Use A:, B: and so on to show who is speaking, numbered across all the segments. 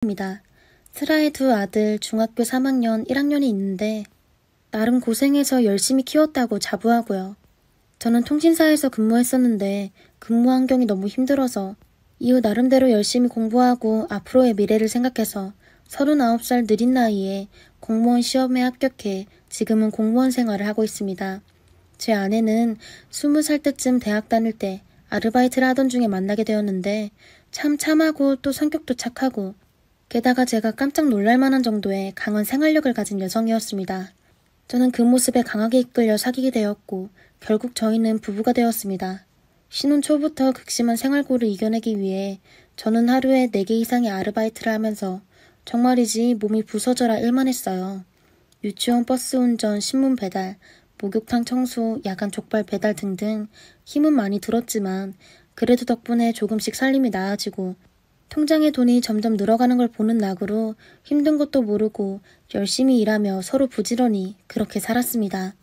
A: 입니다. 슬아의 두 아들 중학교 3학년 1학년이 있는데 나름 고생해서 열심히 키웠다고 자부하고요. 저는 통신사에서 근무했었는데 근무 환경이 너무 힘들어서 이후 나름대로 열심히 공부하고 앞으로의 미래를 생각해서 39살 느린 나이에 공무원 시험에 합격해 지금은 공무원 생활을 하고 있습니다. 제 아내는 20살 때쯤 대학 다닐 때 아르바이트를 하던 중에 만나게 되었는데 참 참하고 또 성격도 착하고 게다가 제가 깜짝 놀랄 만한 정도의 강한 생활력을 가진 여성이었습니다. 저는 그 모습에 강하게 이끌려 사귀게 되었고 결국 저희는 부부가 되었습니다. 신혼 초부터 극심한 생활고를 이겨내기 위해 저는 하루에 4개 이상의 아르바이트를 하면서 정말이지 몸이 부서져라 일만 했어요. 유치원 버스 운전, 신문 배달, 목욕탕 청소, 야간 족발 배달 등등 힘은 많이 들었지만 그래도 덕분에 조금씩 살림이 나아지고 통장에 돈이 점점 늘어가는 걸 보는 낙으로 힘든 것도 모르고 열심히 일하며 서로 부지런히 그렇게 살았습니다.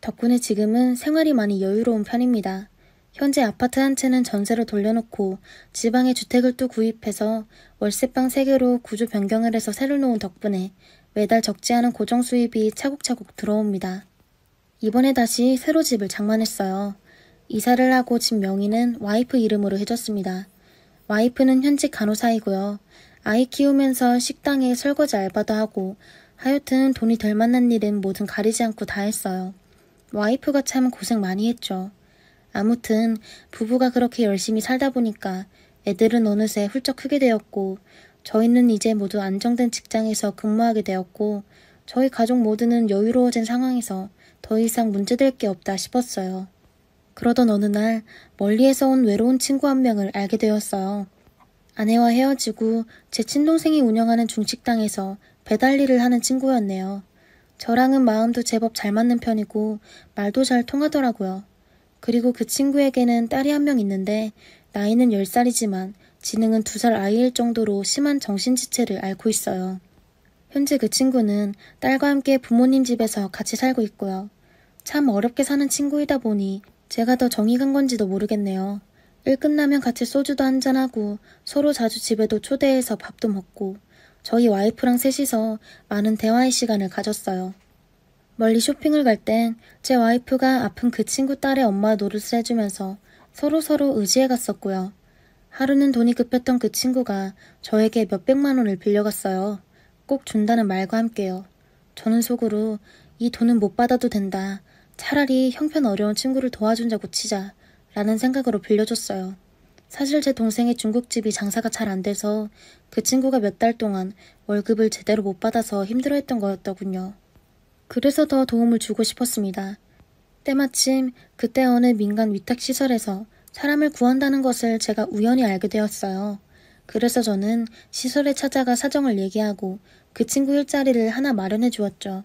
A: 덕분에 지금은 생활이 많이 여유로운 편입니다. 현재 아파트 한 채는 전세로 돌려놓고 지방에 주택을 또 구입해서 월세방 3개로 구조 변경을 해서 새로 놓은 덕분에 매달 적지 않은 고정 수입이 차곡차곡 들어옵니다. 이번에 다시 새로 집을 장만했어요. 이사를 하고 집 명의는 와이프 이름으로 해줬습니다. 와이프는 현직 간호사이고요. 아이 키우면서 식당에 설거지 알바도 하고 하여튼 돈이 덜 맞는 일은 뭐든 가리지 않고 다 했어요. 와이프가 참 고생 많이 했죠. 아무튼 부부가 그렇게 열심히 살다 보니까 애들은 어느새 훌쩍 크게 되었고 저희는 이제 모두 안정된 직장에서 근무하게 되었고 저희 가족 모두는 여유로워진 상황에서 더 이상 문제될 게 없다 싶었어요. 그러던 어느 날 멀리에서 온 외로운 친구 한 명을 알게 되었어요. 아내와 헤어지고 제 친동생이 운영하는 중식당에서 배달 일을 하는 친구였네요. 저랑은 마음도 제법 잘 맞는 편이고 말도 잘 통하더라고요. 그리고 그 친구에게는 딸이 한 명 있는데 나이는 10살이지만 지능은 2살 아이일 정도로 심한 정신지체를 앓고 있어요. 현재 그 친구는 딸과 함께 부모님 집에서 같이 살고 있고요. 참 어렵게 사는 친구이다 보니 제가 더 정이 간 건지도 모르겠네요. 일 끝나면 같이 소주도 한잔하고 서로 자주 집에도 초대해서 밥도 먹고 저희 와이프랑 셋이서 많은 대화의 시간을 가졌어요. 멀리 쇼핑을 갈 땐 제 와이프가 아픈 그 친구 딸의 엄마 노릇을 해주면서 서로서로 의지해 갔었고요. 하루는 돈이 급했던 그 친구가 저에게 몇백만 원을 빌려갔어요. 꼭 준다는 말과 함께요. 저는 속으로 이 돈은 못 받아도 된다. 차라리 형편 어려운 친구를 도와준다고 치자 라는 생각으로 빌려줬어요. 사실 제 동생의 중국집이 장사가 잘 안 돼서 그 친구가 몇 달 동안 월급을 제대로 못 받아서 힘들어했던 거였더군요. 그래서 더 도움을 주고 싶었습니다. 때마침 그때 어느 민간 위탁시설에서 사람을 구한다는 것을 제가 우연히 알게 되었어요. 그래서 저는 시설에 찾아가 사정을 얘기하고 그 친구 일자리를 하나 마련해 주었죠.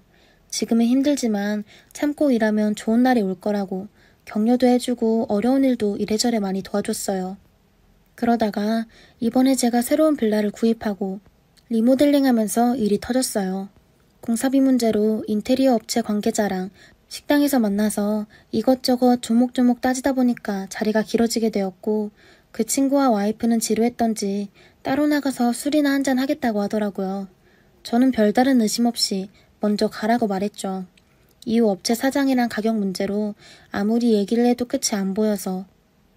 A: 지금은 힘들지만 참고 일하면 좋은 날이 올 거라고 격려도 해주고 어려운 일도 이래저래 많이 도와줬어요. 그러다가 이번에 제가 새로운 빌라를 구입하고 리모델링하면서 일이 터졌어요. 공사비 문제로 인테리어 업체 관계자랑 식당에서 만나서 이것저것 조목조목 따지다 보니까 자리가 길어지게 되었고 그 친구와 와이프는 지루했던지 따로 나가서 술이나 한잔 하겠다고 하더라고요. 저는 별다른 의심 없이 먼저 가라고 말했죠. 이후 업체 사장이랑 가격 문제로 아무리 얘기를 해도 끝이 안 보여서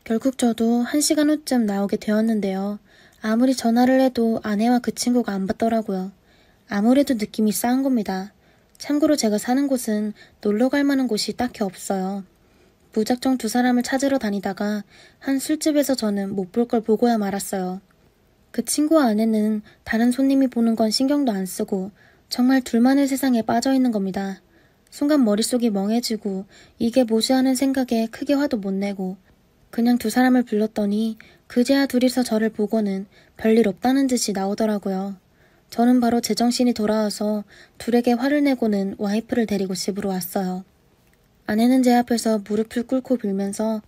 A: 결국 저도 1시간 후쯤 나오게 되었는데요. 아무리 전화를 해도 아내와 그 친구가 안 받더라고요. 아무래도 느낌이 싸한 겁니다. 참고로 제가 사는 곳은 놀러 갈 만한 곳이 딱히 없어요. 무작정 두 사람을 찾으러 다니다가 한 술집에서 저는 못 볼 걸 보고야 말았어요. 그 친구와 아내는 다른 손님이 보는 건 신경도 안 쓰고 정말 둘만의 세상에 빠져 있는 겁니다. 순간 머릿속이 멍해지고 이게 뭐지 하는 생각에 크게 화도 못 내고 그냥 두 사람을 불렀더니 그제야 둘이서 저를 보고는 별일 없다는 듯이 나오더라고요. 저는 바로 제정신이 돌아와서 둘에게 화를 내고는 와이프를 데리고 집으로 왔어요. 아내는 제 앞에서 무릎을 꿇고 빌면서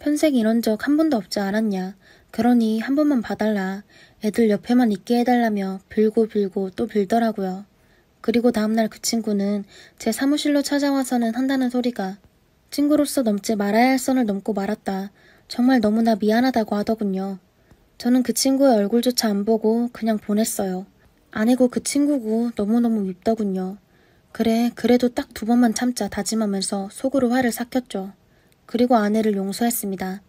A: 평생 이런 적 한 번도 없지 않았냐. 그러니 한 번만 봐달라. 애들 옆에만 있게 해달라며 빌고 빌고 또 빌더라고요. 그리고 다음날 그 친구는 제 사무실로 찾아와서는 한다는 소리가 친구로서 넘지 말아야 할 선을 넘고 말았다. 정말 너무나 미안하다고 하더군요. 저는 그 친구의 얼굴조차 안 보고 그냥 보냈어요. 아내고 그 친구고 너무너무 밉더군요. 그래, 그래도 딱 2번만 참자 다짐하면서 속으로 화를 삭혔죠. 그리고 아내를 용서했습니다.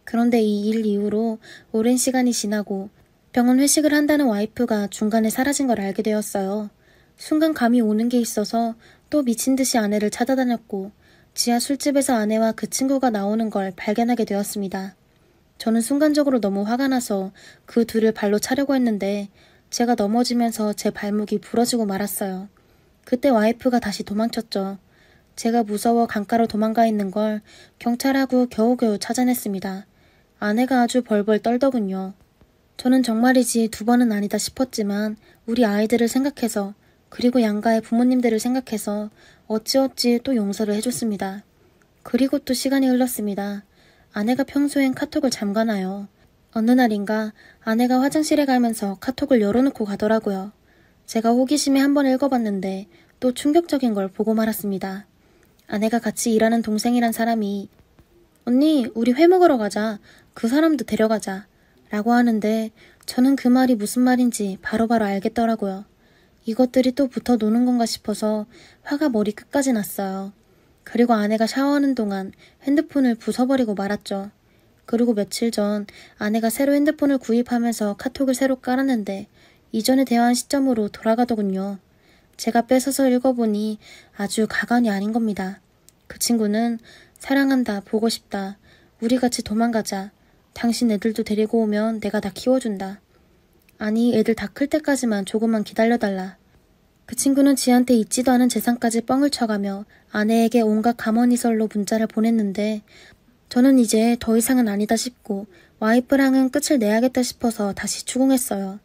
A: 그런데 이 일 이후로 오랜 시간이 지나고 병원 회식을 한다는 와이프가 중간에 사라진 걸 알게 되었어요. 순간 감이 오는 게 있어서 또 미친 듯이 아내를 찾아다녔고 지하 술집에서 아내와 그 친구가 나오는 걸 발견하게 되었습니다. 저는 순간적으로 너무 화가 나서 그 둘을 발로 차려고 했는데 제가 넘어지면서 제 발목이 부러지고 말았어요. 그때 와이프가 다시 도망쳤죠. 제가 무서워 강가로 도망가 있는 걸 경찰하고 겨우겨우 찾아냈습니다. 아내가 아주 벌벌 떨더군요. 저는 정말이지 2번은 아니다 싶었지만 우리 아이들을 생각해서 그리고 양가의 부모님들을 생각해서 어찌어찌 또 용서를 해줬습니다. 그리고 또 시간이 흘렀습니다. 아내가 평소엔 카톡을 잠가놔요. 어느 날인가 아내가 화장실에 가면서 카톡을 열어놓고 가더라고요. 제가 호기심에 한번 읽어봤는데 또 충격적인 걸 보고 말았습니다. 아내가 같이 일하는 동생이란 사람이 언니 우리 회 먹으러 가자. 그 사람도 데려가자. 라고 하는데 저는 그 말이 무슨 말인지 바로바로 알겠더라고요. 이것들이 또 붙어 노는 건가 싶어서 화가 머리 끝까지 났어요. 그리고 아내가 샤워하는 동안 핸드폰을 부숴버리고 말았죠. 그리고 며칠 전 아내가 새로 핸드폰을 구입하면서 카톡을 새로 깔았는데 이전에 대화한 시점으로 돌아가더군요. 제가 뺏어서 읽어보니 아주 가관이 아닌 겁니다. 그 친구는 사랑한다, 보고 싶다, 우리 같이 도망가자, 당신 애들도 데리고 오면 내가 다 키워준다. 아니 애들 다 클 때까지만 조금만 기다려달라. 그 친구는 지한테 있지도 않은 재산까지 뻥을 쳐가며 아내에게 온갖 감언이설로 문자를 보냈는데 저는 이제 더 이상은 아니다 싶고 와이프랑은 끝을 내야겠다 싶어서 다시 추궁했어요.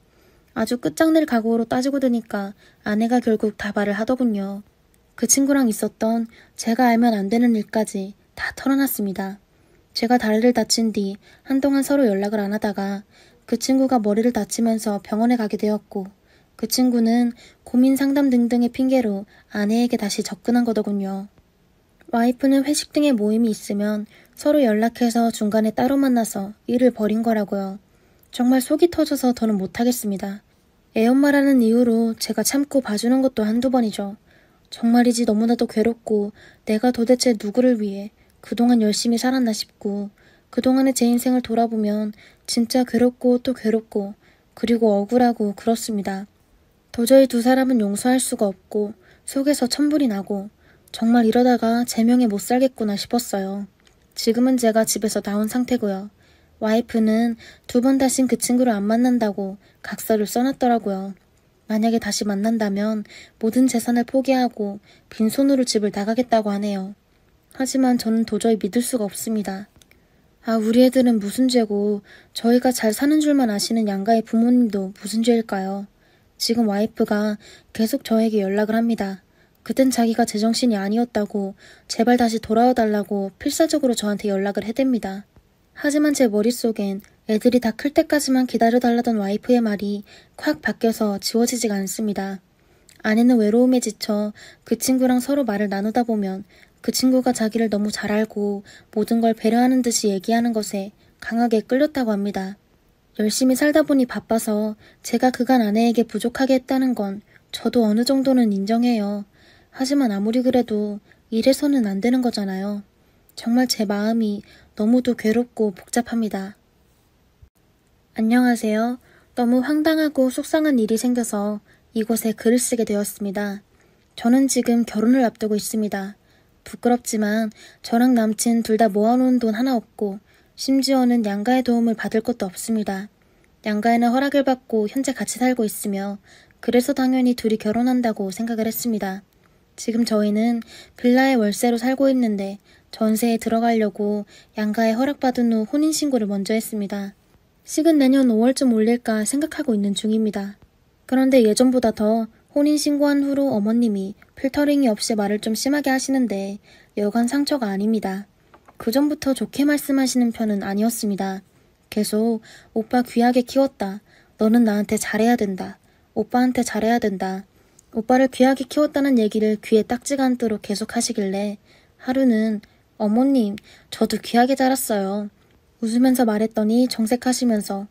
A: 아주 끝장낼 각오로 따지고 드니까 아내가 결국 다발을 하더군요. 그 친구랑 있었던 제가 알면 안 되는 일까지 다 털어놨습니다. 제가 다리를 다친 뒤 한동안 서로 연락을 안 하다가 그 친구가 머리를 다치면서 병원에 가게 되었고 그 친구는 고민 상담 등등의 핑계로 아내에게 다시 접근한 거더군요. 와이프는 회식 등의 모임이 있으면 서로 연락해서 중간에 따로 만나서 일을 벌인 거라고요. 정말 속이 터져서 더는 못하겠습니다. 애엄마라는 이유로 제가 참고 봐주는 것도 한두 번이죠. 정말이지 너무나도 괴롭고 내가 도대체 누구를 위해 그동안 열심히 살았나 싶고 그동안의 제 인생을 돌아보면 진짜 괴롭고 또 괴롭고 그리고 억울하고 그렇습니다. 도저히 2사람은 용서할 수가 없고 속에서 천불이 나고 정말 이러다가 제명에 못 살겠구나 싶었어요. 지금은 제가 집에서 나온 상태고요. 와이프는 2번 다신 그 친구를 안 만난다고 각서를 써놨더라고요. 만약에 다시 만난다면 모든 재산을 포기하고 빈손으로 집을 나가겠다고 하네요. 하지만 저는 도저히 믿을 수가 없습니다. 아, 우리 애들은 무슨 죄고 저희가 잘 사는 줄만 아시는 양가의 부모님도 무슨 죄일까요? 지금 와이프가 계속 저에게 연락을 합니다. 그땐 자기가 제정신이 아니었다고 제발 다시 돌아와달라고 필사적으로 저한테 연락을 해댑니다. 하지만 제 머릿속엔 애들이 다 클 때까지만 기다려달라던 와이프의 말이 콱 바뀌어서 지워지지가 않습니다. 아내는 외로움에 지쳐 그 친구랑 서로 말을 나누다 보면 그 친구가 자기를 너무 잘 알고 모든 걸 배려하는 듯이 얘기하는 것에 강하게 끌렸다고 합니다. 열심히 살다 보니 바빠서 제가 그간 아내에게 부족하게 했다는 건 저도 어느 정도는 인정해요. 하지만 아무리 그래도 이래서는 안 되는 거잖아요. 정말 제 마음이 너무도 괴롭고 복잡합니다. 안녕하세요. 너무 황당하고 속상한 일이 생겨서 이곳에 글을 쓰게 되었습니다. 저는 지금 결혼을 앞두고 있습니다. 부끄럽지만 저랑 남친 둘 다 모아놓은 돈 하나 없고 심지어는 양가의 도움을 받을 것도 없습니다. 양가에는 허락을 받고 현재 같이 살고 있으며 그래서 당연히 둘이 결혼한다고 생각을 했습니다. 지금 저희는 빌라에 월세로 살고 있는데 전세에 들어가려고 양가에 허락받은 후 혼인신고를 먼저 했습니다. 식은 내년 5월쯤 올릴까 생각하고 있는 중입니다. 그런데 예전보다 더 혼인신고한 후로 어머님이 필터링이 없이 말을 좀 심하게 하시는데 여간 상처가 아닙니다. 그전부터 좋게 말씀하시는 편은 아니었습니다. 계속 오빠 귀하게 키웠다. 너는 나한테 잘해야 된다. 오빠한테 잘해야 된다. 오빠를 귀하게 키웠다는 얘기를 귀에 딱지가 않도록 계속 하시길래 하루는 어머님, 저도 귀하게 자랐어요. 웃으면서 말했더니 정색하시면서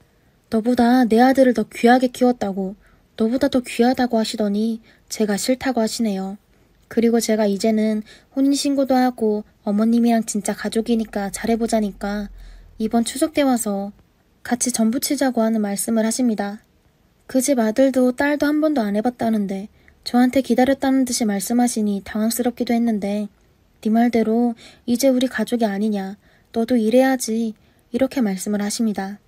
A: 너보다 내 아들을 더 귀하게 키웠다고. 너보다 더 귀하다고 하시더니 제가 싫다고 하시네요. 그리고 제가 이제는 혼인신고도 하고 어머님이랑 진짜 가족이니까 잘해보자니까 이번 추석 때 와서 같이 전부 치자고 하는 말씀을 하십니다. 그 집 아들도 딸도 한 번도 안 해봤다는데 저한테 기다렸다는 듯이 말씀하시니 당황스럽기도 했는데 네 말대로 이제 우리 가족이 아니냐, 너도 일해야지 이렇게 말씀을 하십니다.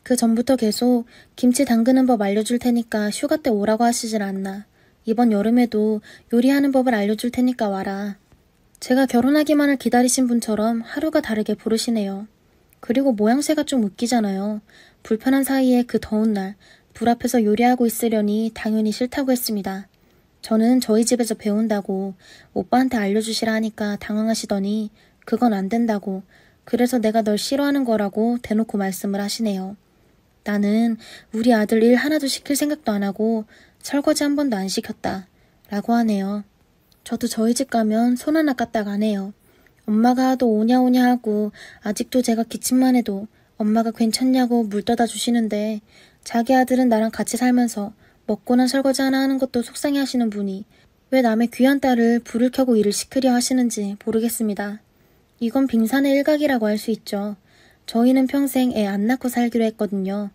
A: 그 전부터 계속 김치 담그는 법 알려줄 테니까 휴가 때 오라고 하시질 않나. 이번 여름에도 요리하는 법을 알려줄 테니까 와라. 제가 결혼하기만을 기다리신 분처럼 하루가 다르게 부르시네요. 그리고 모양새가 좀 웃기잖아요. 불편한 사이에 그 더운 날 불 앞에서 요리하고 있으려니 당연히 싫다고 했습니다. 저는 저희 집에서 배운다고 오빠한테 알려주시라 하니까 당황하시더니 그건 안 된다고, 그래서 내가 널 싫어하는 거라고 대놓고 말씀을 하시네요. 나는 우리 아들 일 하나도 시킬 생각도 안 하고 설거지 한 번도 안 시켰다 라고 하네요. 저도 저희 집 가면 손 하나 까딱 안 해요. 엄마가 하도 오냐오냐 하고 아직도 제가 기침만 해도 엄마가 괜찮냐고 물 떠다 주시는데 자기 아들은 나랑 같이 살면서 먹고 난 설거지 하나 하는 것도 속상해 하시는 분이 왜 남의 귀한 딸을 불을 켜고 일을 시키려 하시는지 모르겠습니다. 이건 빙산의 일각이라고 할 수 있죠. 저희는 평생 애 안 낳고 살기로 했거든요.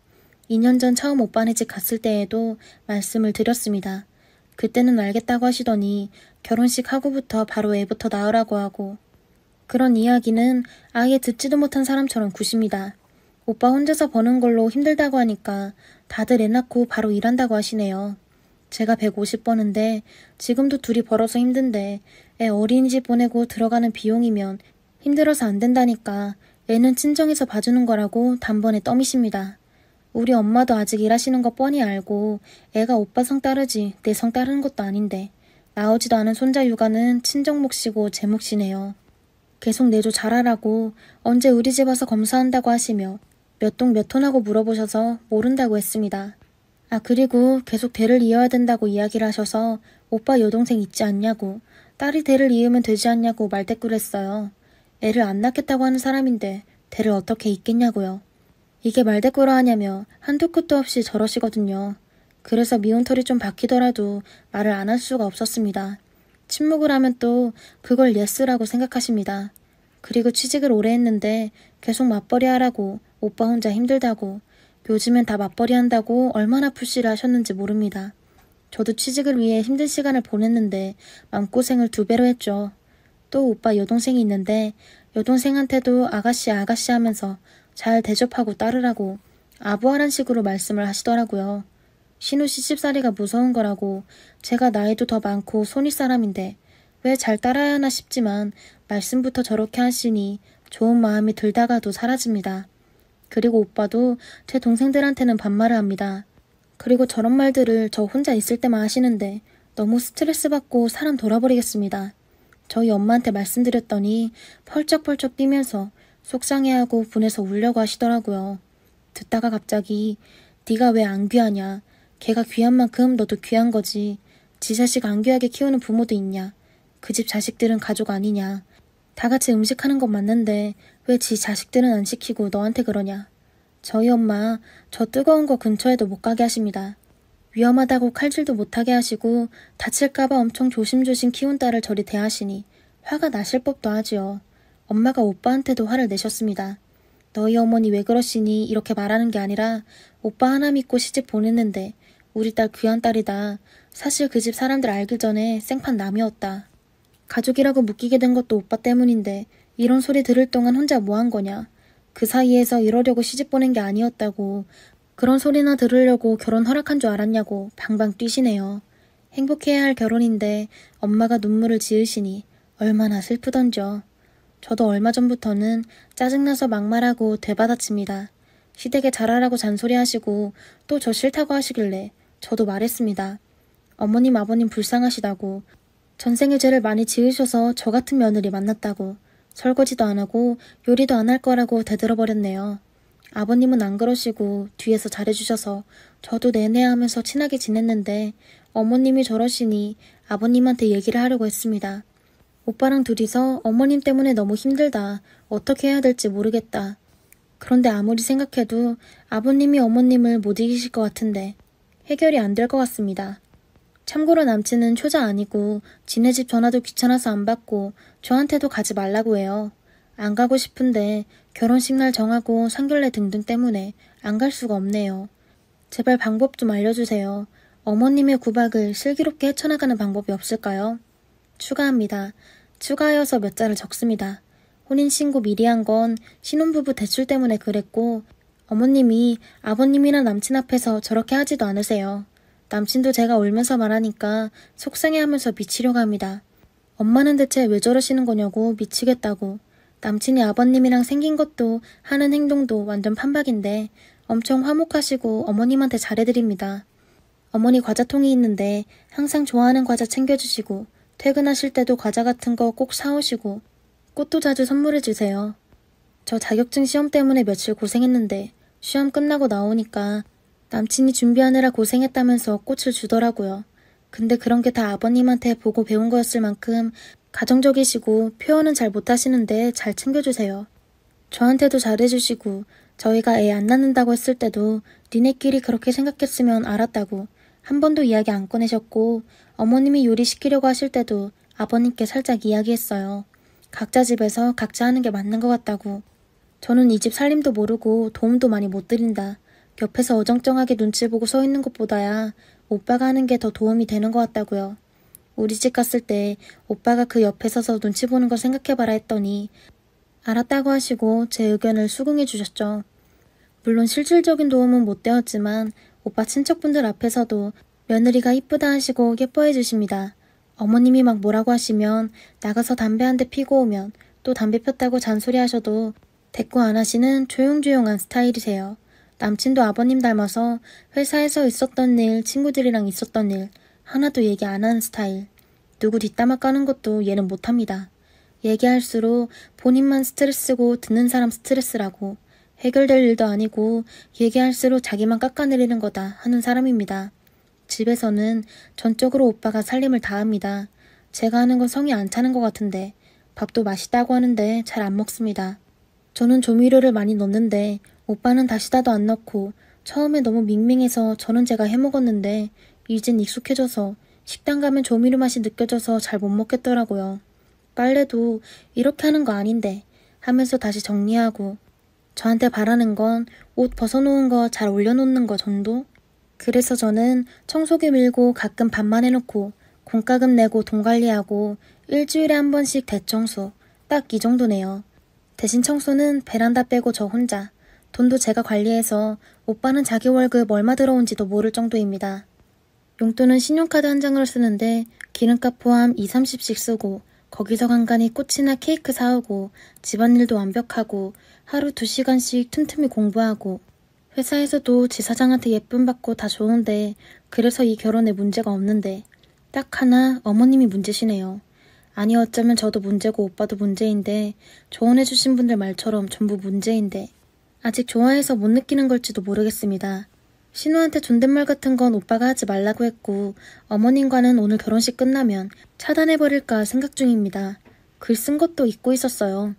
A: 2년 전 처음 오빠네 집 갔을 때에도 말씀을 드렸습니다. 그때는 알겠다고 하시더니 결혼식 하고부터 바로 애부터 낳으라고 하고, 그런 이야기는 아예 듣지도 못한 사람처럼 구십니다. 오빠 혼자서 버는 걸로 힘들다고 하니까 다들 애 낳고 바로 일한다고 하시네요. 제가 150버는데 지금도 둘이 벌어서 힘든데 애 어린이집 보내고 들어가는 비용이면 힘들어서 안 된다니까 애는 친정에서 봐주는 거라고 단번에 떠미십니다. 우리 엄마도 아직 일하시는 거 뻔히 알고 애가 오빠 성 따르지 내 성 따르는 것도 아닌데 나오지도 않은 손자 육아는 친정 몫이고 제 몫이네요. 계속 내조 잘하라고 언제 우리 집 와서 검사한다고 하시며 몇 동 몇 톤하고 물어보셔서 모른다고 했습니다. 아, 그리고 계속 대를 이어야 된다고 이야기를 하셔서 오빠 여동생 있지 않냐고, 딸이 대를 이으면 되지 않냐고 말대꾸를 했어요. 애를 안 낳겠다고 하는 사람인데 대를 어떻게 잇겠냐고요. 이게 말대꾸를 하냐며 한두 끝도 없이 저러시거든요. 그래서 미운 털이 좀 박히더라도 말을 안 할 수가 없었습니다. 침묵을 하면 또 그걸 예스라고 생각하십니다. 그리고 취직을 오래 했는데 계속 맞벌이 하라고, 오빠 혼자 힘들다고, 요즘엔 다 맞벌이 한다고 얼마나 푸시를 하셨는지 모릅니다. 저도 취직을 위해 힘든 시간을 보냈는데 마음고생을 2배로 했죠. 또 오빠 여동생이 있는데 여동생한테도 아가씨 아가씨 하면서 잘 대접하고 따르라고 아부하란 식으로 말씀을 하시더라고요. 신우 시집살이가 무서운 거라고, 제가 나이도 더 많고 손윗 사람인데 왜 잘 따라야 하나 싶지만 말씀부터 저렇게 하시니 좋은 마음이 들다가도 사라집니다. 그리고 오빠도 제 동생들한테는 반말을 합니다. 그리고 저런 말들을 저 혼자 있을 때만 하시는데 너무 스트레스 받고 사람 돌아버리겠습니다. 저희 엄마한테 말씀드렸더니 펄쩍펄쩍 뛰면서 속상해하고 분해서 울려고 하시더라고요. 듣다가 갑자기 네가 왜 안 귀하냐, 걔가 귀한 만큼 너도 귀한 거지, 지 자식 안 귀하게 키우는 부모도 있냐, 그 집 자식들은 가족 아니냐, 다 같이 음식하는 건 맞는데 왜 지 자식들은 안 시키고 너한테 그러냐. 저희 엄마 저 뜨거운 거 근처에도 못 가게 하십니다. 위험하다고 칼질도 못하게 하시고 다칠까봐 엄청 조심조심 키운 딸을 저리 대하시니 화가 나실 법도 하지요. 엄마가 오빠한테도 화를 내셨습니다. 너희 어머니 왜 그러시니 이렇게 말하는 게 아니라 오빠 하나 믿고 시집 보냈는데 우리 딸 귀한 딸이다. 사실 그 집 사람들 알기 전에 생판 남이었다. 가족이라고 묶이게 된 것도 오빠 때문인데 이런 소리 들을 동안 혼자 뭐 한 거냐. 그 사이에서 이러려고 시집 보낸 게 아니었다고, 그런 소리나 들으려고 결혼 허락한 줄 알았냐고 방방 뛰시네요. 행복해야 할 결혼인데 엄마가 눈물을 지으시니 얼마나 슬프던죠. 저도 얼마 전부터는 짜증나서 막말하고 되받아칩니다. 시댁에 잘하라고 잔소리하시고 또 저 싫다고 하시길래 저도 말했습니다. 어머님 아버님 불쌍하시다고, 전생에 죄를 많이 지으셔서 저 같은 며느리 만났다고, 설거지도 안 하고 요리도 안 할 거라고 대들어버렸네요. 아버님은 안 그러시고 뒤에서 잘해주셔서 저도 내내 하면서 친하게 지냈는데 어머님이 저러시니 아버님한테 얘기를 하려고 했습니다. 오빠랑 둘이서 어머님 때문에 너무 힘들다. 어떻게 해야 될지 모르겠다. 그런데 아무리 생각해도 아버님이 어머님을 못 이기실 것 같은데 해결이 안 될 것 같습니다. 참고로 남친은 초자 아니고 지네 집 전화도 귀찮아서 안 받고 저한테도 가지 말라고 해요. 안 가고 싶은데 결혼식 날 정하고 상견례 등등 때문에 안 갈 수가 없네요. 제발 방법 좀 알려주세요. 어머님의 구박을 슬기롭게 헤쳐나가는 방법이 없을까요? 추가합니다. 추가하여서 몇 자를 적습니다. 혼인신고 미리 한 건 신혼부부 대출 때문에 그랬고 어머님이 아버님이나 남친 앞에서 저렇게 하지도 않으세요. 남친도 제가 울면서 말하니까 속상해하면서 미치려고 합니다. 엄마는 대체 왜 저러시는 거냐고 미치겠다고. 남친이 아버님이랑 생긴 것도 하는 행동도 완전 판박인데 엄청 화목하시고 어머님한테 잘해드립니다. 어머니 과자통이 있는데 항상 좋아하는 과자 챙겨주시고 퇴근하실 때도 과자 같은 거 꼭 사오시고 꽃도 자주 선물해주세요. 저 자격증 시험 때문에 며칠 고생했는데 시험 끝나고 나오니까 남친이 준비하느라 고생했다면서 꽃을 주더라고요. 근데 그런 게 다 아버님한테 보고 배운 거였을 만큼 가정적이시고 표현은 잘 못하시는데 잘 챙겨주세요. 저한테도 잘해주시고 저희가 애 안 낳는다고 했을 때도 니네끼리 그렇게 생각했으면 알았다고 한 번도 이야기 안 꺼내셨고 어머님이 요리시키려고 하실 때도 아버님께 살짝 이야기했어요. 각자 집에서 각자 하는 게 맞는 것 같다고. 저는 이 집 살림도 모르고 도움도 많이 못 드린다. 옆에서 어정쩡하게 눈치 보고 서 있는 것보다야 오빠가 하는 게 더 도움이 되는 것 같다고요. 우리 집 갔을 때 오빠가 그 옆에 서서 눈치 보는 걸 생각해봐라 했더니 알았다고 하시고 제 의견을 수긍해 주셨죠. 물론 실질적인 도움은 못 되었지만 오빠 친척분들 앞에서도 며느리가 이쁘다 하시고 예뻐해 주십니다. 어머님이 막 뭐라고 하시면 나가서 담배 한 대 피고 오면 또 담배 폈다고 잔소리 하셔도 대꾸 안 하시는 조용조용한 스타일이세요. 남친도 아버님 닮아서 회사에서 있었던 일, 친구들이랑 있었던 일 하나도 얘기 안 하는 스타일. 누구 뒷담화 까는 것도 얘는 못합니다. 얘기할수록 본인만 스트레스고 듣는 사람 스트레스라고 해결될 일도 아니고 얘기할수록 자기만 깎아내리는 거다 하는 사람입니다. 집에서는 전적으로 오빠가 살림을 다 합니다. 제가 하는 건 성이 안 차는 것 같은데 밥도 맛있다고 하는데 잘 안 먹습니다. 저는 조미료를 많이 넣는데 오빠는 다시다도 안 넣고 처음에 너무 밍밍해서 저는 제가 해먹었는데 이젠 익숙해져서 식당 가면 조미료 맛이 느껴져서 잘 못 먹겠더라고요. 빨래도 이렇게 하는 거 아닌데 하면서 다시 정리하고 저한테 바라는 건 옷 벗어놓은 거 잘 올려놓는 거 정도? 그래서 저는 청소기 밀고 가끔 밥만 해놓고 공과금 내고 돈 관리하고 일주일에 한 번씩 대청소 딱 이 정도네요. 대신 청소는 베란다 빼고 저 혼자 돈도 제가 관리해서 오빠는 자기 월급 얼마 들어온지도 모를 정도입니다. 용돈은 신용카드 한 장으로 쓰는데 기름값 포함 20~30씩 쓰고 거기서 간간히 꽃이나 케이크 사오고 집안일도 완벽하고 하루 2시간씩 틈틈이 공부하고 회사에서도 지사장한테 예쁨 받고 다 좋은데 그래서 이 결혼에 문제가 없는데 딱 하나 어머님이 문제시네요. 아니 어쩌면 저도 문제고 오빠도 문제인데 조언해주신 분들 말처럼 전부 문제인데 아직 좋아해서 못 느끼는 걸지도 모르겠습니다. 신우한테 존댓말 같은 건 오빠가 하지 말라고 했고 어머님과는 오늘 결혼식 끝나면 차단해버릴까 생각 중입니다. 글 쓴 것도 잊고 있었어요.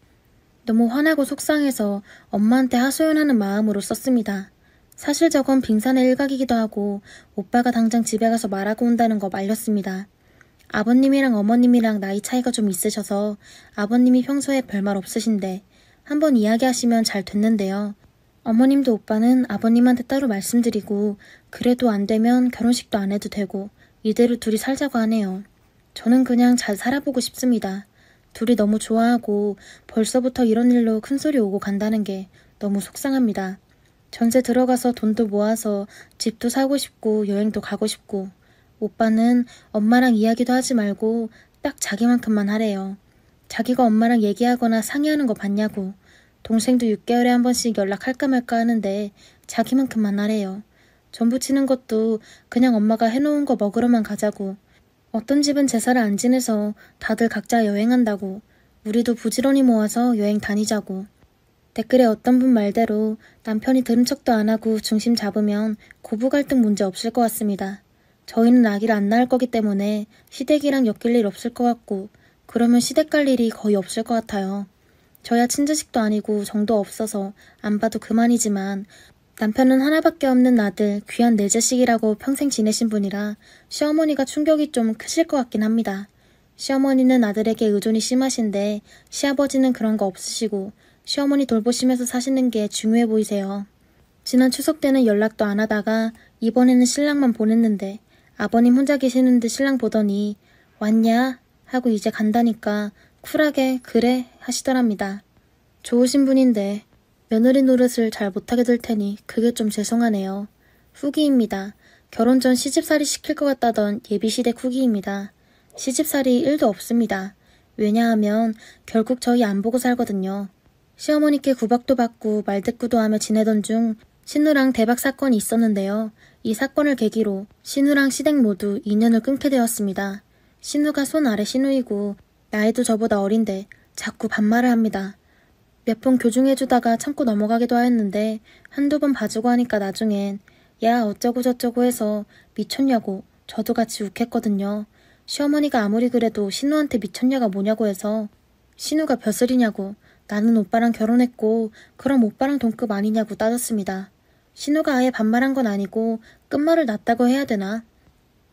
A: 너무 화나고 속상해서 엄마한테 하소연하는 마음으로 썼습니다. 사실 저건 빙산의 일각이기도 하고 오빠가 당장 집에 가서 말하고 온다는 거 말렸습니다. 아버님이랑 어머님이랑 나이 차이가 좀 있으셔서 아버님이 평소에 별말 없으신데 한번 이야기하시면 잘 됐는데요. 어머님도 오빠는 아버님한테 따로 말씀드리고 그래도 안 되면 결혼식도 안 해도 되고 이대로 둘이 살자고 하네요. 저는 그냥 잘 살아보고 싶습니다. 둘이 너무 좋아하고 벌써부터 이런 일로 큰소리 오고 간다는 게 너무 속상합니다. 전세 들어가서 돈도 모아서 집도 사고 싶고 여행도 가고 싶고 오빠는 엄마랑 이야기도 하지 말고 딱 자기만큼만 하래요. 자기가 엄마랑 얘기하거나 상의하는 거 봤냐고. 동생도 6개월에 한 번씩 연락할까 말까 하는데 자기만큼만 하래요. 전 부치는 것도 그냥 엄마가 해놓은 거 먹으러만 가자고. 어떤 집은 제사를 안 지내서 다들 각자 여행한다고. 우리도 부지런히 모아서 여행 다니자고. 댓글에 어떤 분 말대로 남편이 들은 척도 안 하고 중심 잡으면 고부 갈등 문제 없을 것 같습니다. 저희는 아기를 안 낳을 거기 때문에 시댁이랑 엮일 일 없을 것 같고 그러면 시댁 갈 일이 거의 없을 것 같아요. 저야 친자식도 아니고 정도 없어서 안 봐도 그만이지만 남편은 하나밖에 없는 아들, 귀한 내 자식이라고 평생 지내신 분이라 시어머니가 충격이 좀 크실 것 같긴 합니다. 시어머니는 아들에게 의존이 심하신데 시아버지는 그런 거 없으시고 시어머니 돌보시면서 사시는 게 중요해 보이세요. 지난 추석 때는 연락도 안 하다가 이번에는 신랑만 보냈는데 아버님 혼자 계시는데 신랑 보더니 왔냐? 하고 이제 간다니까 쿨하게 그래 하시더랍니다. 좋으신 분인데 며느리 노릇을 잘 못하게 될 테니 그게 좀 죄송하네요. 후기입니다. 결혼 전 시집살이 시킬 것 같다던 예비시댁 후기입니다. 시집살이 1도 없습니다. 왜냐하면 결국 저희 안 보고 살거든요. 시어머니께 구박도 받고 말대꾸도 하며 지내던 중 신우랑 대박 사건이 있었는데요. 이 사건을 계기로 신우랑 시댁 모두 인연을 끊게 되었습니다. 신우가 손 아래 신우이고 나이도 저보다 어린데 자꾸 반말을 합니다. 몇 번 교중해주다가 참고 넘어가기도 하였는데 한두 번 봐주고 하니까 나중엔 야 어쩌고 저쩌고 해서 미쳤냐고 저도 같이 욱했거든요. 시어머니가 아무리 그래도 신우한테 미쳤냐가 뭐냐고 해서 신우가 벼슬이냐고 나는 오빠랑 결혼했고 그럼 오빠랑 동급 아니냐고 따졌습니다. 신우가 아예 반말한 건 아니고 끝말을 놨다고 해야 되나?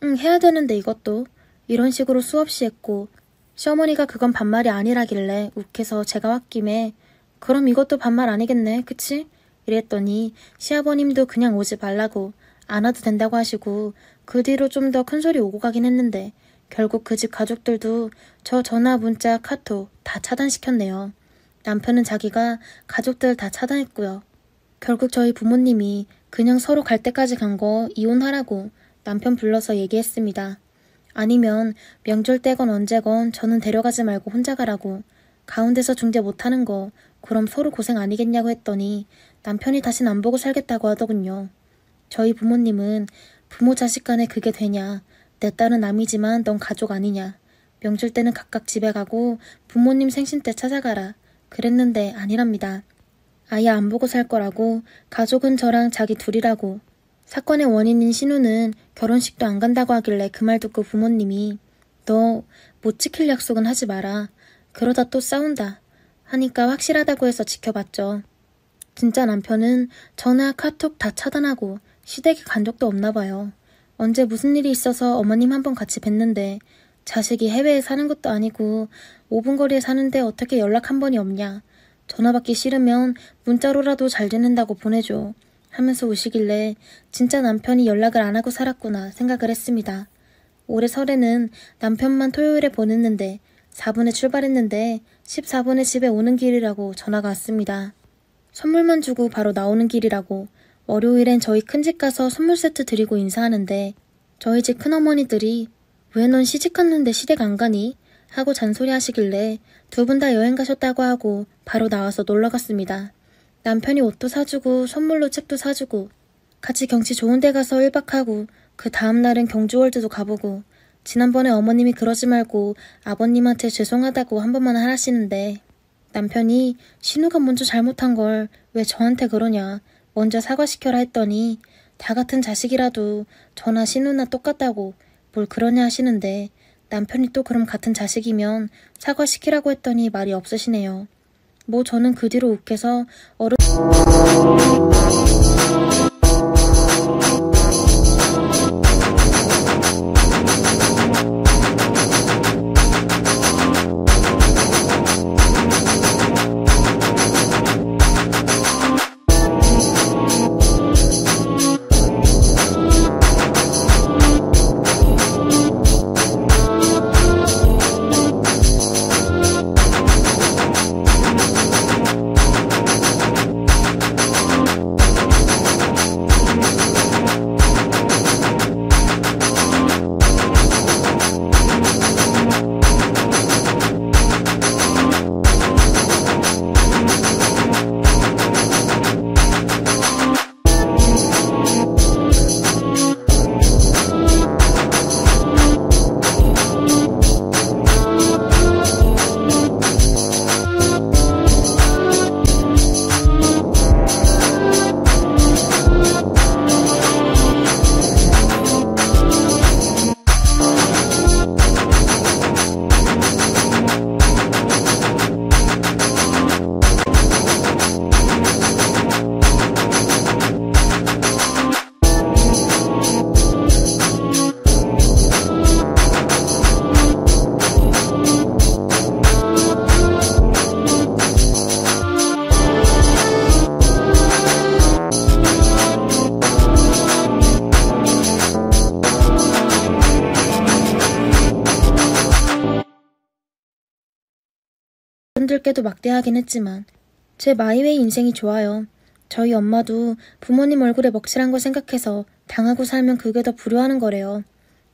A: 응 해야 되는데 이것도 이런 식으로 수없이 했고 시어머니가 그건 반말이 아니라길래 욱해서 제가 홧김에 그럼 이것도 반말 아니겠네 그치? 이랬더니 시아버님도 그냥 오지 말라고 안 와도 된다고 하시고 그 뒤로 좀 더 큰 소리 오고 가긴 했는데 결국 그 집 가족들도 저 전화 문자 카톡 다 차단시켰네요. 남편은 자기가 가족들 다 차단했고요. 결국 저희 부모님이 그냥 서로 갈 때까지 간 거 이혼하라고 남편 불러서 얘기했습니다. 아니면 명절 때건 언제건 저는 데려가지 말고 혼자 가라고 가운데서 중재 못하는 거 그럼 서로 고생 아니겠냐고 했더니 남편이 다신 안 보고 살겠다고 하더군요. 저희 부모님은 부모 자식 간에 그게 되냐 내 딸은 남이지만 넌 가족 아니냐 명절 때는 각각 집에 가고 부모님 생신 때 찾아가라 그랬는데 아니랍니다. 아예 안 보고 살 거라고 가족은 저랑 자기 둘이라고 사건의 원인인 신우는 결혼식도 안 간다고 하길래 그 말 듣고 부모님이 너 못 지킬 약속은 하지 마라. 그러다 또 싸운다. 하니까 확실하다고 해서 지켜봤죠. 진짜 남편은 전화 카톡 다 차단하고 시댁에 간 적도 없나 봐요. 언제 무슨 일이 있어서 어머님 한번 같이 뵀는데 자식이 해외에 사는 것도 아니고 5분 거리에 사는데 어떻게 연락 한 번이 없냐. 전화 받기 싫으면 문자로라도 잘 지낸다고 보내줘. 하면서 우시길래 진짜 남편이 연락을 안 하고 살았구나 생각을 했습니다. 올해 설에는 남편만 토요일에 보냈는데 4분에 출발했는데 14분에 집에 오는 길이라고 전화가 왔습니다. 선물만 주고 바로 나오는 길이라고 월요일엔 저희 큰집 가서 선물 세트 드리고 인사하는데 저희 집 큰어머니들이 왜 넌 시집 갔는데 시댁 안 가니? 하고 잔소리 하시길래 두 분 다 여행 가셨다고 하고 바로 나와서 놀러 갔습니다. 남편이 옷도 사주고 선물로 책도 사주고 같이 경치 좋은 데 가서 1박하고 그 다음날은 경주월드도 가보고 지난번에 어머님이 그러지 말고 아버님한테 죄송하다고 한 번만 하시는데 남편이 신우가 먼저 잘못한 걸 왜 저한테 그러냐 먼저 사과시켜라 했더니 다 같은 자식이라도 저나 신우나 똑같다고 뭘 그러냐 하시는데 남편이 또 그럼 같은 자식이면 사과시키라고 했더니 말이 없으시네요. 뭐 저는 그 뒤로 욱해서 힘들게도 막대하긴 했지만 제 마이웨이 인생이 좋아요. 저희 엄마도 부모님 얼굴에 먹칠한 거 생각해서 당하고 살면 그게 더 불효하는 거래요.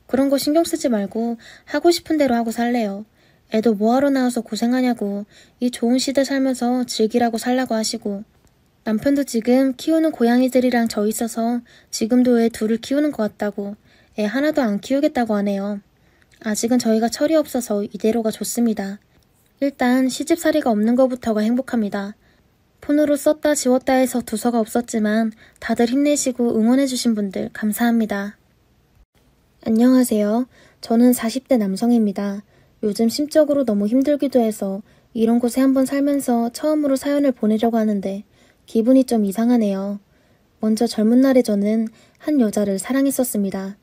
A: 그런 거 신경 쓰지 말고 하고 싶은 대로 하고 살래요. 애도 뭐하러 나와서 고생하냐고 이 좋은 시대 살면서 즐기라고 살라고 하시고 남편도 지금 키우는 고양이들이랑 저 있어서 지금도 애 둘을 키우는 것 같다고 애 하나도 안 키우겠다고 하네요. 아직은 저희가 철이 없어서 이대로가 좋습니다. 일단 시집살이가 없는 것부터가 행복합니다. 폰으로 썼다 지웠다 해서 두서가 없었지만 다들 힘내시고 응원해주신 분들 감사합니다. 안녕하세요. 저는 40대 남성입니다. 요즘 심적으로 너무 힘들기도 해서 이런 곳에 한번 살면서 처음으로 사연을 보내려고 하는데 기분이 좀 이상하네요. 먼저 젊은 날에 저는 한 여자를 사랑했었습니다.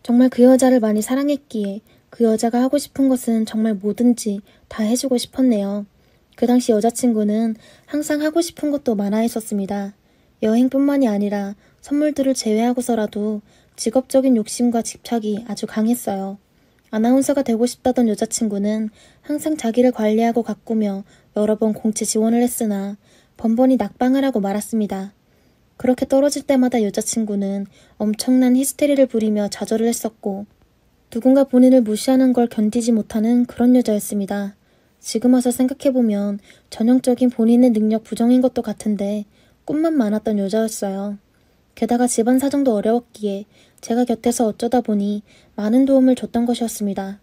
A: 정말 그 여자를 많이 사랑했기에 그 여자가 하고 싶은 것은 정말 뭐든지 다 해주고 싶었네요. 그 당시 여자친구는 항상 하고 싶은 것도 많아 했었습니다. 여행뿐만이 아니라 선물들을 제외하고서라도 직업적인 욕심과 집착이 아주 강했어요. 아나운서가 되고 싶다던 여자친구는 항상 자기를 관리하고 가꾸며 여러 번 공채 지원을 했으나 번번이 낙방을 하고 말았습니다. 그렇게 떨어질 때마다 여자친구는 엄청난 히스테리를 부리며 좌절을 했었고 누군가 본인을 무시하는 걸 견디지 못하는 그런 여자였습니다. 지금 와서 생각해보면 전형적인 본인의 능력 부정인 것도 같은데 꿈만 많았던 여자였어요. 게다가 집안 사정도 어려웠기에 제가 곁에서 어쩌다 보니 많은 도움을 줬던 것이었습니다.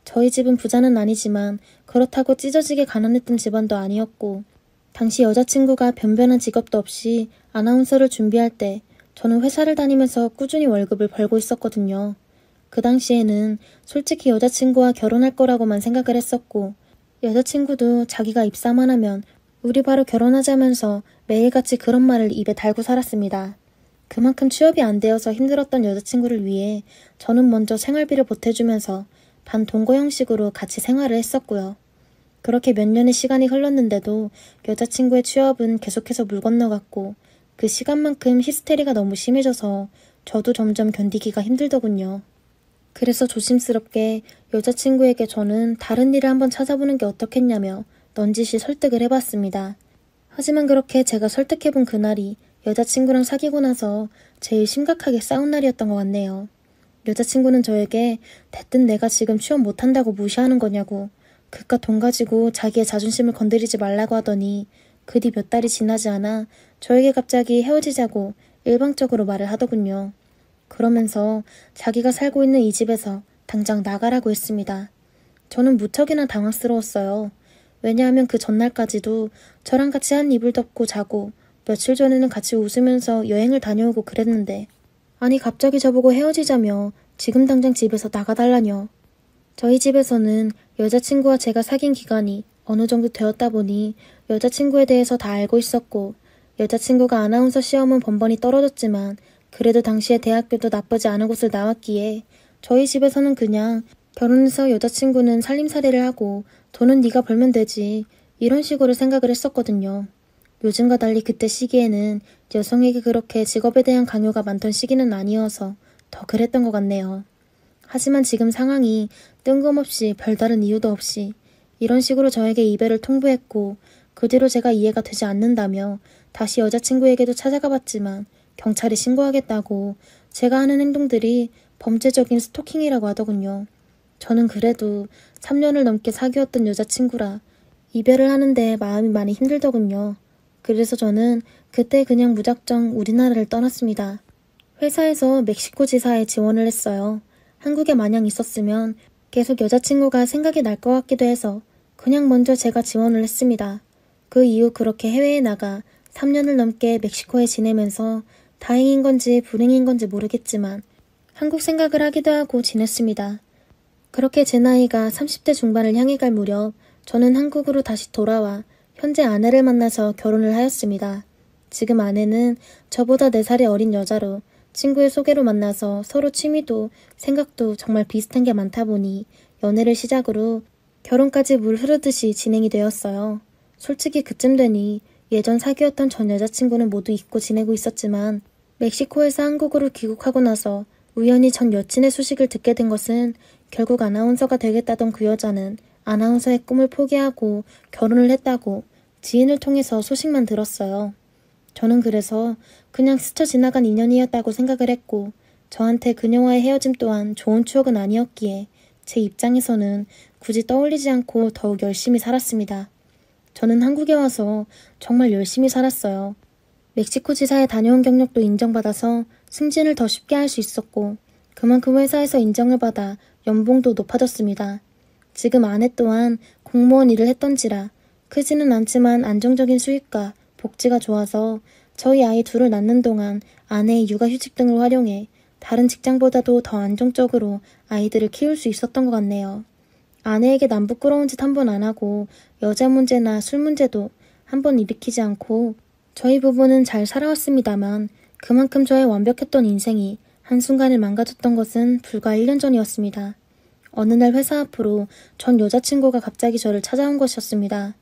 A: 저희 집은 부자는 아니지만 그렇다고 찢어지게 가난했던 집안도 아니었고 당시 여자친구가 변변한 직업도 없이 아나운서를 준비할 때 저는 회사를 다니면서 꾸준히 월급을 벌고 있었거든요. 그 당시에는 솔직히 여자친구와 결혼할 거라고만 생각을 했었고 여자친구도 자기가 입사만 하면 우리 바로 결혼하자면서 매일같이 그런 말을 입에 달고 살았습니다. 그만큼 취업이 안 되어서 힘들었던 여자친구를 위해 저는 먼저 생활비를 보태주면서 반동거 형식으로 같이 생활을 했었고요. 그렇게 몇 년의 시간이 흘렀는데도 여자친구의 취업은 계속해서 물 건너갔고 그 시간만큼 히스테리가 너무 심해져서 저도 점점 견디기가 힘들더군요. 그래서 조심스럽게 여자친구에게 저는 다른 일을 한번 찾아보는 게 어떻겠냐며 넌지시 설득을 해봤습니다. 하지만 그렇게 제가 설득해본 그날이 여자친구랑 사귀고 나서 제일 심각하게 싸운 날이었던 것 같네요. 여자친구는 저에게 대뜸 내가 지금 취업 못한다고 무시하는 거냐고 그깟 돈 가지고 자기의 자존심을 건드리지 말라고 하더니 그 뒤 몇 달이 지나지 않아 저에게 갑자기 헤어지자고 일방적으로 말을 하더군요. 그러면서 자기가 살고 있는 이 집에서 당장 나가라고 했습니다. 저는 무척이나 당황스러웠어요. 왜냐하면 그 전날까지도 저랑 같이 한 이불 덮고 자고 며칠 전에는 같이 웃으면서 여행을 다녀오고 그랬는데 아니 갑자기 저보고 헤어지자며 지금 당장 집에서 나가달라뇨. 저희 집에서는 여자친구와 제가 사귄 기간이 어느 정도 되었다 보니 여자친구에 대해서 다 알고 있었고 여자친구가 아나운서 시험은 번번이 떨어졌지만 그래도 당시에 대학교도 나쁘지 않은 곳을 나왔기에 저희 집에서는 그냥 결혼해서 여자친구는 살림살이를 하고 돈은 네가 벌면 되지 이런 식으로 생각을 했었거든요. 요즘과 달리 그때 시기에는 여성에게 그렇게 직업에 대한 강요가 많던 시기는 아니어서 더 그랬던 것 같네요. 하지만 지금 상황이 뜬금없이 별다른 이유도 없이 이런 식으로 저에게 이별을 통보했고 그 뒤로 제가 이해가 되지 않는다며 다시 여자친구에게도 찾아가 봤지만 경찰에 신고하겠다고 제가 하는 행동들이 범죄적인 스토킹이라고 하더군요. 저는 그래도 3년을 넘게 사귀었던 여자친구라 이별을 하는데 마음이 많이 힘들더군요. 그래서 저는 그때 그냥 무작정 우리나라를 떠났습니다. 회사에서 멕시코 지사에 지원을 했어요. 한국에 마냥 있었으면 계속 여자친구가 생각이 날 것 같기도 해서 그냥 먼저 제가 지원을 했습니다. 그 이후 그렇게 해외에 나가 3년을 넘게 멕시코에 지내면서 다행인 건지 불행인 건지 모르겠지만 한국 생각을 하기도 하고 지냈습니다. 그렇게 제 나이가 30대 중반을 향해 갈 무렵 저는 한국으로 다시 돌아와 현재 아내를 만나서 결혼을 하였습니다. 지금 아내는 저보다 4살이 어린 여자로 친구의 소개로 만나서 서로 취미도 생각도 정말 비슷한 게 많다 보니 연애를 시작으로 결혼까지 물 흐르듯이 진행이 되었어요. 솔직히 그쯤 되니 예전 사귀었던 전 여자친구는 모두 잊고 지내고 있었지만 멕시코에서 한국으로 귀국하고 나서 우연히 전 여친의 소식을 듣게 된 것은 결국 아나운서가 되겠다던 그 여자는 아나운서의 꿈을 포기하고 결혼을 했다고 지인을 통해서 소식만 들었어요. 저는 그래서 그냥 스쳐 지나간 인연이었다고 생각을 했고 저한테 그녀와의 헤어짐 또한 좋은 추억은 아니었기에 제 입장에서는 굳이 떠올리지 않고 더욱 열심히 살았습니다. 저는 한국에 와서 정말 열심히 살았어요. 멕시코 지사에 다녀온 경력도 인정받아서 승진을 더 쉽게 할 수 있었고 그만큼 회사에서 인정을 받아 연봉도 높아졌습니다. 지금 아내 또한 공무원 일을 했던지라 크지는 않지만 안정적인 수입과 복지가 좋아서 저희 아이 둘을 낳는 동안 아내의 육아휴직 등을 활용해 다른 직장보다도 더 안정적으로 아이들을 키울 수 있었던 것 같네요. 아내에게 남 부끄러운 짓 한 번 안 하고 여자 문제나 술 문제도 한 번 일으키지 않고 저희 부부는 잘 살아왔습니다만 그만큼 저의 완벽했던 인생이 한순간에 망가졌던 것은 불과 1년 전이었습니다. 어느 날 회사 앞으로 전 여자친구가 갑자기 저를 찾아온 것이었습니다.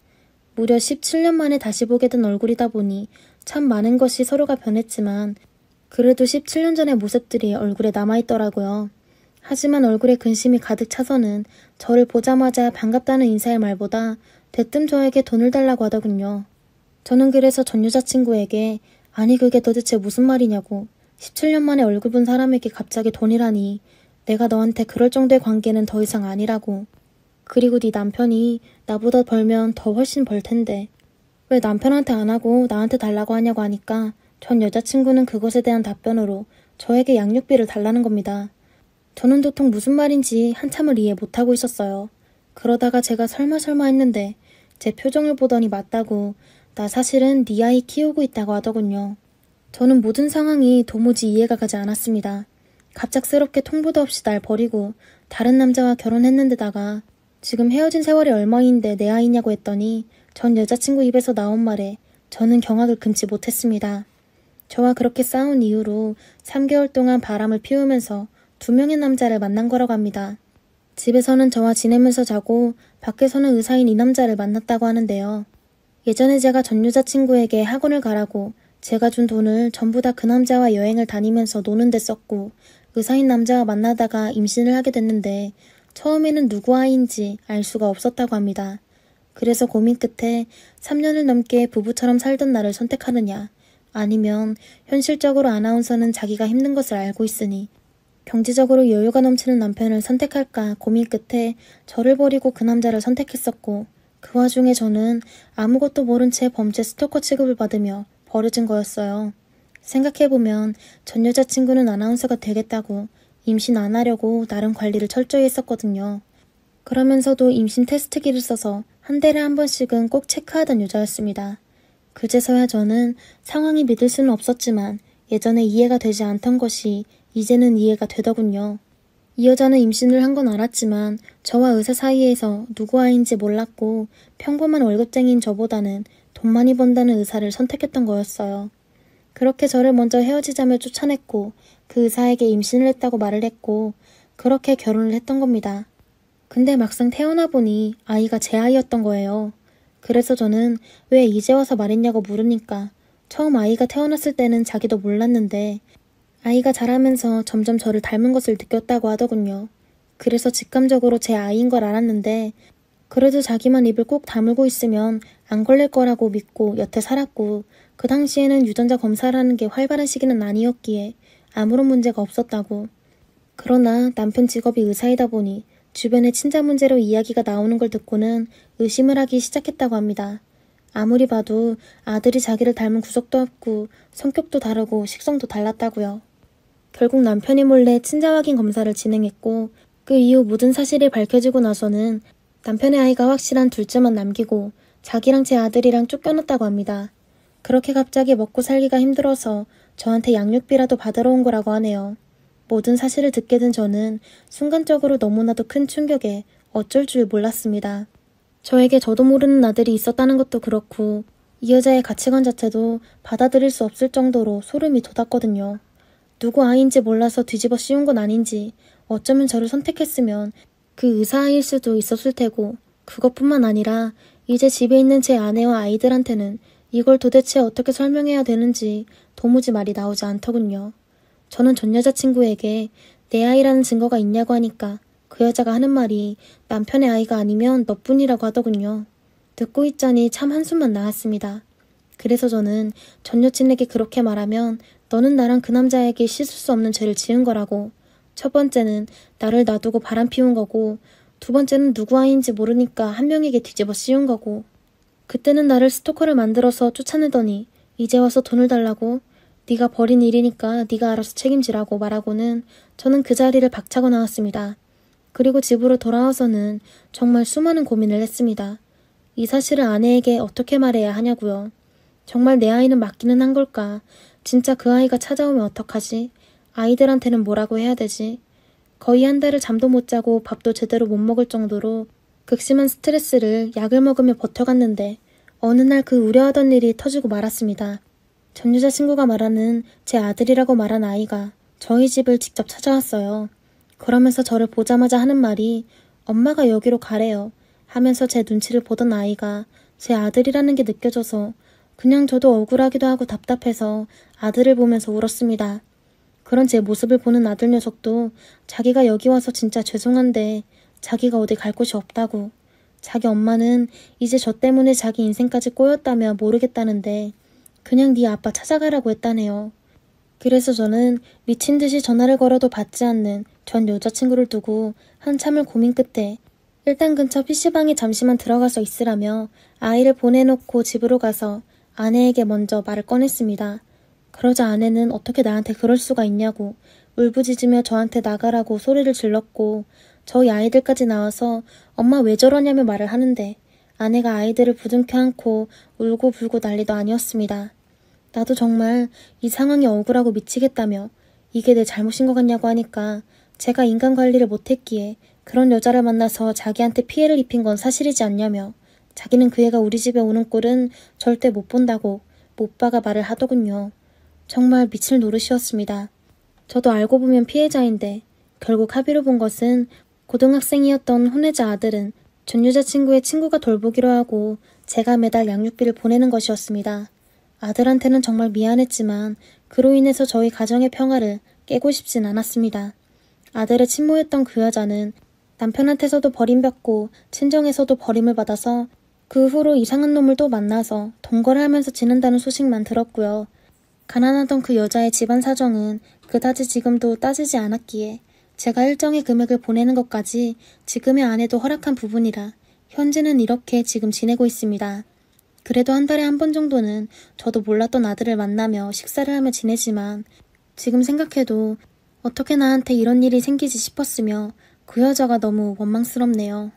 A: 무려 17년 만에 다시 보게 된 얼굴이다 보니 참 많은 것이 서로가 변했지만 그래도 17년 전의 모습들이 얼굴에 남아있더라고요. 하지만 얼굴에 근심이 가득 차서는 저를 보자마자 반갑다는 인사의 말보다 대뜸 저에게 돈을 달라고 하더군요. 저는 그래서 전 여자친구에게 아니 그게 도대체 무슨 말이냐고 17년 만에 얼굴 본 사람에게 갑자기 돈이라니 내가 너한테 그럴 정도의 관계는 더 이상 아니라고 그리고 네 남편이 나보다 벌면 더 훨씬 벌 텐데 왜 남편한테 안 하고 나한테 달라고 하냐고 하니까 전 여자친구는 그것에 대한 답변으로 저에게 양육비를 달라는 겁니다. 저는 도통 무슨 말인지 한참을 이해 못하고 있었어요. 그러다가 제가 설마 했는데 제 표정을 보더니 맞다고 나 사실은 네 아이 키우고 있다고 하더군요. 저는 모든 상황이 도무지 이해가 가지 않았습니다. 갑작스럽게 통보도 없이 날 버리고 다른 남자와 결혼했는데다가 지금 헤어진 세월이 얼마인데 내 아이냐고 했더니 전 여자친구 입에서 나온 말에 저는 경악을 금치 못했습니다. 저와 그렇게 싸운 이후로 3개월 동안 바람을 피우면서 2명의 남자를 만난 거라고 합니다. 집에서는 저와 지내면서 자고 밖에서는 의사인 이 남자를 만났다고 하는데요. 예전에 제가 전 여자친구에게 학원을 가라고 제가 준 돈을 전부 다 그 남자와 여행을 다니면서 노는 데 썼고 의사인 남자와 만나다가 임신을 하게 됐는데 처음에는 누구 아이인지 알 수가 없었다고 합니다. 그래서 고민 끝에 3년을 넘게 부부처럼 살던 나를 선택하느냐 아니면 현실적으로 아나운서는 자기가 힘든 것을 알고 있으니 경제적으로 여유가 넘치는 남편을 선택할까 고민 끝에 저를 버리고 그 남자를 선택했었고 그 와중에 저는 아무것도 모른 채 범죄 스토커 취급을 받으며 버려진 거였어요. 생각해보면 전 여자친구는 아나운서가 되겠다고 임신 안 하려고 나름 관리를 철저히 했었거든요. 그러면서도 임신 테스트기를 써서 한 달에 한 번씩은 꼭 체크하던 여자였습니다. 그제서야 저는 상황이 믿을 수는 없었지만 예전에 이해가 되지 않던 것이 이제는 이해가 되더군요. 이 여자는 임신을 한 건 알았지만 저와 의사 사이에서 누구 아이인지 몰랐고 평범한 월급쟁이인 저보다는 돈 많이 번다는 의사를 선택했던 거였어요. 그렇게 저를 먼저 헤어지자며 쫓아냈고 그 의사에게 임신을 했다고 말을 했고 그렇게 결혼을 했던 겁니다. 근데 막상 태어나 보니 아이가 제 아이였던 거예요. 그래서 저는 왜 이제 와서 말했냐고 물으니까 처음 아이가 태어났을 때는 자기도 몰랐는데 아이가 자라면서 점점 저를 닮은 것을 느꼈다고 하더군요. 그래서 직감적으로 제 아이인 걸 알았는데 그래도 자기만 입을 꼭 다물고 있으면 안 걸릴 거라고 믿고 여태 살았고 그 당시에는 유전자 검사라는 게 활발한 시기는 아니었기에 아무런 문제가 없었다고. 그러나 남편 직업이 의사이다 보니 주변에 친자 문제로 이야기가 나오는 걸 듣고는 의심을 하기 시작했다고 합니다. 아무리 봐도 아들이 자기를 닮은 구석도 없고 성격도 다르고 식성도 달랐다고요. 결국 남편이 몰래 친자 확인 검사를 진행했고 그 이후 모든 사실이 밝혀지고 나서는 남편의 아이가 확실한 둘째만 남기고 자기랑 제 아들이랑 쫓겨났다고 합니다. 그렇게 갑자기 먹고 살기가 힘들어서 저한테 양육비라도 받으러 온 거라고 하네요. 모든 사실을 듣게 된 저는 순간적으로 너무나도 큰 충격에 어쩔 줄 몰랐습니다. 저에게 저도 모르는 아들이 있었다는 것도 그렇고 이 여자의 가치관 자체도 받아들일 수 없을 정도로 소름이 돋았거든요. 누구 아이인지 몰라서 뒤집어 씌운 건 아닌지 어쩌면 저를 선택했으면 그 의사 아이일 수도 있었을 테고 그것뿐만 아니라 이제 집에 있는 제 아내와 아이들한테는 이걸 도대체 어떻게 설명해야 되는지 도무지 말이 나오지 않더군요. 저는 전 여자친구에게 내 아이라는 증거가 있냐고 하니까 그 여자가 하는 말이 남편의 아이가 아니면 너뿐이라고 하더군요. 듣고 있자니 참 한숨만 나왔습니다. 그래서 저는 전 여친에게 그렇게 말하면 너는 나랑 그 남자에게 씻을 수 없는 죄를 지은 거라고. 첫 번째는 나를 놔두고 바람 피운 거고, 두 번째는 누구 아이인지 모르니까 한 명에게 뒤집어 씌운 거고. 그때는 나를 스토커를 만들어서 쫓아내더니 이제 와서 돈을 달라고. 네가 벌인 일이니까 네가 알아서 책임지라고 말하고는 저는 그 자리를 박차고 나왔습니다. 그리고 집으로 돌아와서는 정말 수많은 고민을 했습니다. 이 사실을 아내에게 어떻게 말해야 하냐고요. 정말 내 아이는 맞기는 한 걸까? 진짜 그 아이가 찾아오면 어떡하지? 아이들한테는 뭐라고 해야 되지? 거의 한 달을 잠도 못 자고 밥도 제대로 못 먹을 정도로 극심한 스트레스를 약을 먹으며 버텨갔는데 어느 날 그 우려하던 일이 터지고 말았습니다. 전 여자친구가 말하는 제 아들이라고 말한 아이가 저희 집을 직접 찾아왔어요. 그러면서 저를 보자마자 하는 말이 엄마가 여기로 가래요 하면서 제 눈치를 보던 아이가 제 아들이라는 게 느껴져서 그냥 저도 억울하기도 하고 답답해서 아들을 보면서 울었습니다. 그런 제 모습을 보는 아들 녀석도 자기가 여기 와서 진짜 죄송한데 자기가 어디 갈 곳이 없다고. 자기 엄마는 이제 저 때문에 자기 인생까지 꼬였다며 모르겠다는데 그냥 네 아빠 찾아가라고 했다네요. 그래서 저는 미친 듯이 전화를 걸어도 받지 않는 전 여자친구를 두고 한참을 고민 끝에 일단 근처 PC방에 잠시만 들어가서 있으라며 아이를 보내놓고 집으로 가서 아내에게 먼저 말을 꺼냈습니다. 그러자 아내는 어떻게 나한테 그럴 수가 있냐고 울부짖으며 저한테 나가라고 소리를 질렀고 저희 아이들까지 나와서 엄마 왜 저러냐며 말을 하는데 아내가 아이들을 부둥켜 안고 울고 불고 난리도 아니었습니다. 나도 정말 이 상황이 억울하고 미치겠다며 이게 내 잘못인 것 같냐고 하니까 제가 인간관리를 못했기에 그런 여자를 만나서 자기한테 피해를 입힌 건 사실이지 않냐며 자기는 그 애가 우리 집에 오는 꼴은 절대 못 본다고 못 봐가 말을 하더군요. 정말 미칠 노릇이었습니다. 저도 알고 보면 피해자인데 결국 합의로 본 것은 고등학생이었던 혼외자 아들은 전 여자친구의 친구가 돌보기로 하고 제가 매달 양육비를 보내는 것이었습니다. 아들한테는 정말 미안했지만 그로 인해서 저희 가정의 평화를 깨고 싶진 않았습니다. 아들의 친모였던 그 여자는 남편한테서도 버림받고 친정에서도 버림을 받아서 그 후로 이상한 놈을 또 만나서 동거를 하면서 지낸다는 소식만 들었고요. 가난하던 그 여자의 집안 사정은 그다지 지금도 따지지 않았기에 제가 일정의 금액을 보내는 것까지 지금의 아내도 허락한 부분이라 현재는 이렇게 지금 지내고 있습니다. 그래도 한 달에 한 번 정도는 저도 몰랐던 아들을 만나며 식사를 하며 지내지만 지금 생각해도 어떻게 나한테 이런 일이 생기지 싶었으며 그 여자가 너무 원망스럽네요.